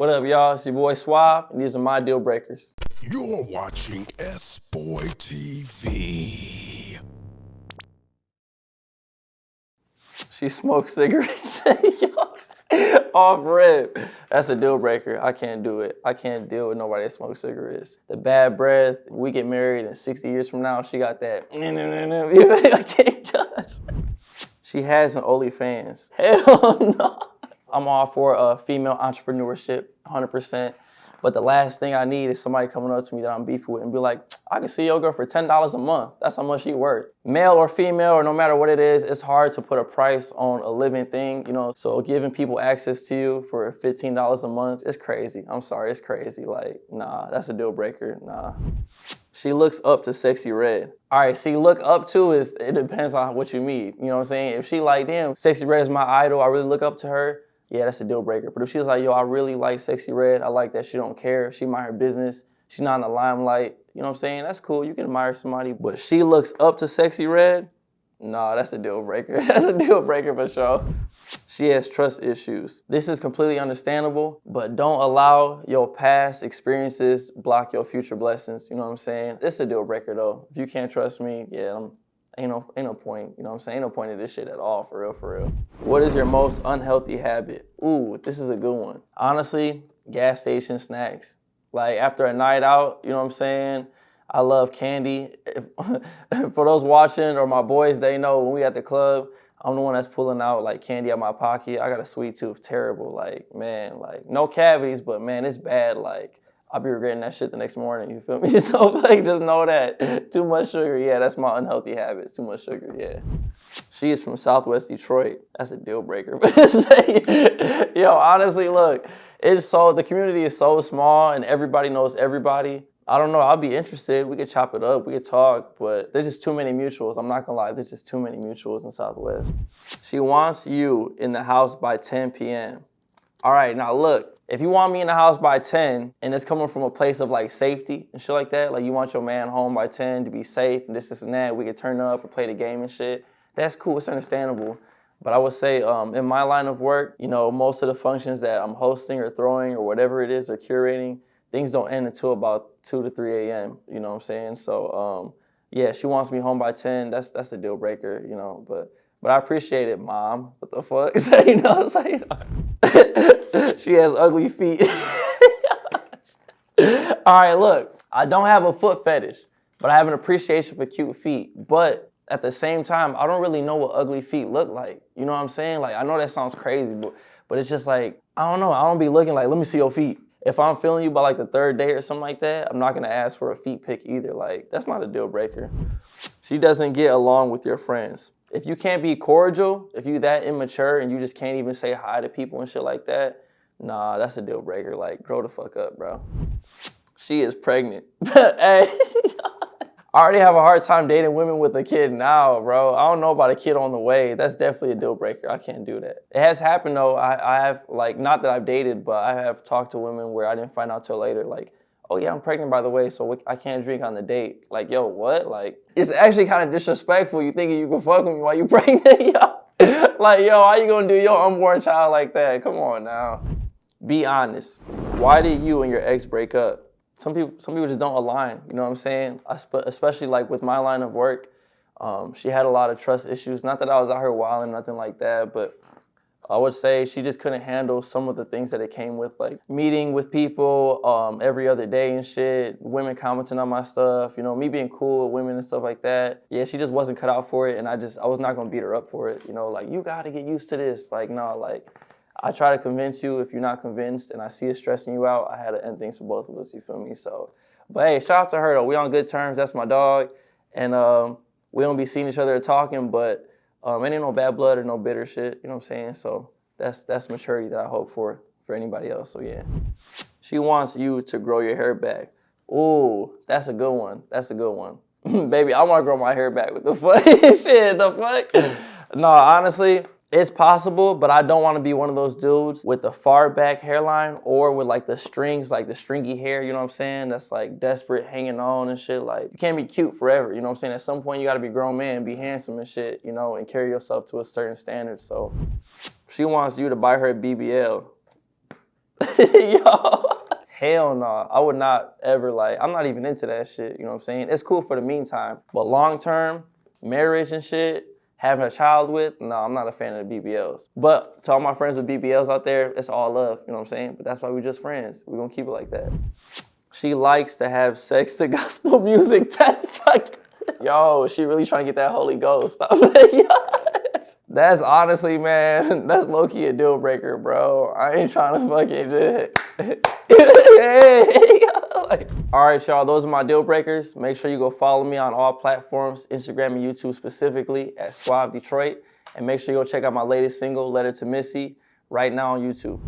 What up, y'all? It's your boy Suave, and these are my deal breakers. You're watching SBoy TV. She smokes cigarettes. Off rip. That's a deal breaker. I can't do it. I can't deal with nobody that smokes cigarettes. The bad breath. We get married and 60 years from now, she got that. I can't touch. She has an OnlyFans. Hell no. I'm all for female entrepreneurship, 100%. But the last thing I need is somebody coming up to me that I'm beefing with and be like, I can see your girl for $10 a month. That's how much she worth. Male or female, or no matter what it is, it's hard to put a price on a living thing, you know? So giving people access to you for $15 a month, it's crazy. I'm sorry, it's crazy. Like, nah, that's a deal breaker, nah. She looks up to Sexy Red. All right, see, look up to is, it depends on what you mean. You know what I'm saying? If she like, damn, Sexy Red is my idol, I really look up to her, yeah, that's a deal breaker. But if she's like, yo, I really like Sexy Red, I like that she don't care, she mind her business, she's not in the limelight, you know what I'm saying? That's cool, you can admire somebody. But she looks up to Sexy Red, nah, that's a deal breaker. That's a deal breaker for sure. She has trust issues. This is completely understandable, but don't allow your past experiences block your future blessings, you know what I'm saying? It's a deal breaker though. If you can't trust me, yeah, ain't no point, you know what I'm saying? Ain't no point in this shit at all, for real, for real. What is your most unhealthy habit? Ooh, this is a good one. Honestly, gas station snacks. Like after a night out, you know what I'm saying? I love candy. For those watching or my boys, they know when we at the club, I'm the one that's pulling out like candy out my pocket. I got a sweet tooth, terrible. Like, man, like no cavities, but man, it's bad. Like, I'll be regretting that shit the next morning, you feel me? So like, just know that. Too much sugar, yeah, that's my unhealthy habits. Too much sugar, yeah. She is from Southwest Detroit. That's a deal breaker. Yo, honestly, look, the community is so small and everybody knows everybody. I don't know, I'll be interested. We could chop it up, we could talk, but there's just too many mutuals. I'm not gonna lie, there's just too many mutuals in Southwest. She wants you in the house by 10 p.m. All right, now look, if you want me in the house by 10 and it's coming from a place of like safety and shit like that, like you want your man home by 10 to be safe and this and that, we could turn up and play the game and shit, that's cool, it's understandable. But I would say in my line of work, you know, most of the functions that I'm hosting or throwing or whatever it is or curating, things don't end until about 2 to 3 a.m., you know what I'm saying? So yeah, she wants me home by 10, that's a deal breaker, you know, but I appreciate it, Mom. What the fuck? You know, it's like, she has ugly feet. All right, look, I don't have a foot fetish, but I have an appreciation for cute feet. But at the same time, I don't really know what ugly feet look like. You know what I'm saying? Like, I know that sounds crazy, but it's just like, I don't know. I don't be looking like, let me see your feet. If I'm feeling you by like the third date or something like that, I'm not gonna ask for a feet pic either. Like, that's not a deal breaker. She doesn't get along with your friends. If you can't be cordial, if you that immature and you just can't even say hi to people and shit like that, nah, that's a deal breaker. Like, grow the fuck up, bro. She is pregnant. Hey, I already have a hard time dating women with a kid now, bro. I don't know about a kid on the way. That's definitely a deal breaker. I can't do that. It has happened though. I have, like, not that I've dated, but I have talked to women where I didn't find out till later, like, oh yeah, I'm pregnant by the way, so I can't drink on the date. Like, yo, what? Like, it's actually kind of disrespectful. You thinking you can fuck with me while you pregnant, yo? Like, yo, how you gonna do your unborn child like that? Come on now. Be honest. Why did you and your ex break up? Some people just don't align, you know what I'm saying? Especially like with my line of work, she had a lot of trust issues. Not that I was out here wilding, nothing like that, but I would say she just couldn't handle some of the things that it came with, like meeting with people every other day and shit, women commenting on my stuff, you know, me being cool with women and stuff like that. Yeah, she just wasn't cut out for it, and I was not gonna beat her up for it, you know, like, you gotta get used to this. Like, no, like, I try to convince you. If you're not convinced and I see it stressing you out, I had to end things for both of us, you feel me? So, but hey, shout out to her though. We on good terms, that's my dog. And we don't be seeing each other or talking, but it ain't no bad blood or no bitter shit, you know what I'm saying? So that's maturity that I hope for anybody else, so yeah. She wants you to grow your hair back. Ooh, that's a good one, that's a good one. Baby, I wanna grow my hair back, what the fuck? Shit, the fuck? No, honestly, it's possible, but I don't want to be one of those dudes with the far back hairline or with like the strings, like the stringy hair, you know what I'm saying? That's like desperate, hanging on and shit. Like, you can't be cute forever, you know what I'm saying? At some point, you got to be a grown man, be handsome and shit, you know, and carry yourself to a certain standard. So she wants you to buy her a BBL. Yo. Hell no. I would not ever like, I'm not even into that shit, you know what I'm saying? It's cool for the meantime, but long term, marriage and shit, having a child with, no, I'm not a fan of the BBLs. But to all my friends with BBLs out there, it's all love, you know what I'm saying? But that's why we're just friends. We're gonna keep it like that. She likes to have sex to gospel music. That's fucking, yo, she really trying to get that Holy Ghost. Stop it. That's honestly, man, that's low-key a deal breaker, bro. I ain't trying to fucking just... All right, y'all, those are my deal breakers. Make sure you go follow me on all platforms, Instagram and YouTube specifically at Suave Detroit. And make sure you go check out my latest single, Letter to Missy, right now on YouTube.